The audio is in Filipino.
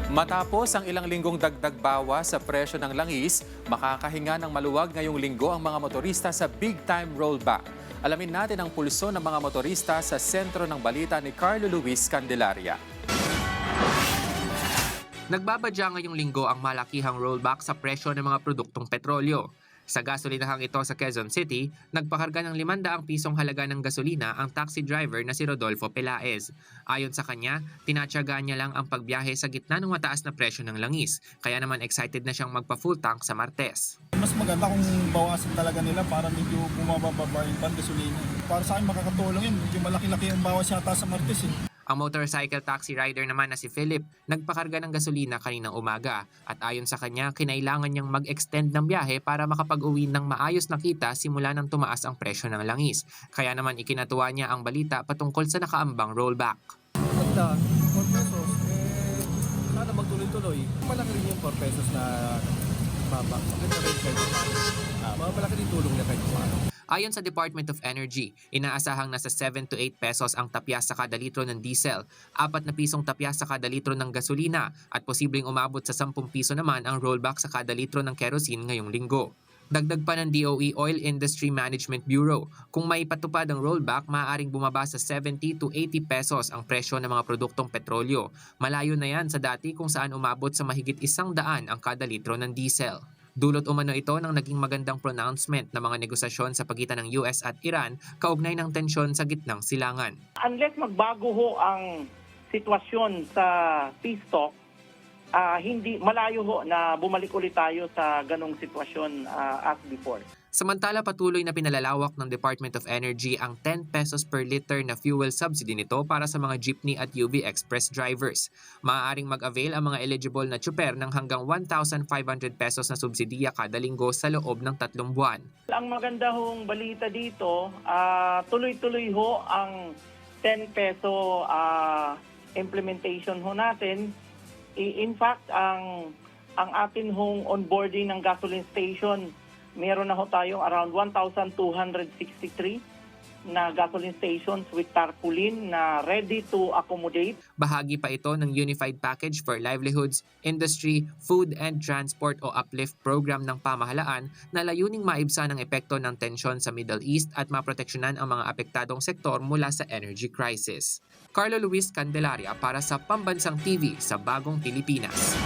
Matapos ang ilang linggong dagdag bawas sa presyo ng langis, makakahinga ng maluwag ngayong linggo ang mga motorista sa big time rollback. Alamin natin ang pulso ng mga motorista sa sentro ng balita ni Carlo Luis Candelaria. Nagbabadya ngayong linggo ang malakihang rollback sa presyo ng mga produktong petrolyo. Sa gasolinahang ito sa Quezon City, nagpakarga ng 500 pisong halaga ng gasolina ang taxi driver na si Rodolfo Pelaez. Ayon sa kanya, tinatyaga niya lang ang pagbiyahe sa gitna ng mataas na presyo ng langis. Kaya naman excited na siyang magpa-full tank sa Martes. Mas maganda kung bawasan talaga nila para medyo bumababa yung gasolina. Para sa akin makakatulong yun, medyo malaki-laki ang bawas yata sa Martes eh. Ang motorcycle taxi rider naman na si Philip, nagpakarga ng gasolina kaninang umaga at ayon sa kanya, kinailangan niyang mag-extend ng biyahe para makapag-uwi ng maayos na kita simula nang tumaas ang presyo ng langis. Kaya naman ikinatuwa niya ang balita patungkol sa nakaambang rollback. Ganda, 4 pesos, sana magtuloy-tuloy. Malaki rin yung 4 pesos na baba. Maganda rin kahit malaki rin tulong niya kahit paano. Ayon sa Department of Energy, inaasahang nasa 7 to 8 pesos ang tapyas sa kada litro ng diesel, 4 na pisong tapyas sa kada litro ng gasolina at posibleng umabot sa 10 piso naman ang rollback sa kada litro ng kerosene ngayong linggo. Dagdag pa ng DOE Oil Industry Management Bureau, kung maipatupad ang rollback, maaaring bumaba sa 70 to 80 pesos ang presyo ng mga produktong petrolyo. Malayo na yan sa dati kung saan umabot sa mahigit 100 ang kada litro ng diesel. Dulot umano ito ng naging magandang pronouncement ng mga negosasyon sa pagitan ng US at Iran kaugnay ng tensyon sa gitnang silangan. Unless magbago ho ang sitwasyon sa peace talk, hindi malayo ho na bumalik ulit tayo sa ganong sitwasyon as before. Samantala patuloy na pinalalawak ng Department of Energy ang 10 pesos per liter na fuel subsidy nito para sa mga jeepney at UV Express drivers. Maaaring mag-avail ang mga eligible na tsuper ng hanggang 1,500 pesos na subsidiya kada linggo sa loob ng 3 buwan. Ang maganda hong balita dito, tuloy-tuloy ho ang 10 peso implementation ho natin. In fact, ang atin hong onboarding ng gasoline station, meron na ho tayong around 1,263 na gasoline stations with tarpaulin na ready to accommodate. Bahagi pa ito ng Unified Package for Livelihoods, Industry, Food and Transport o UPLIFT program ng pamahalaan na layuning maibsan ang epekto ng tensyon sa Middle East at maproteksyonan ang mga apektadong sektor mula sa energy crisis. Carlo Luis Candelaria para sa Pambansang TV sa Bagong Pilipinas.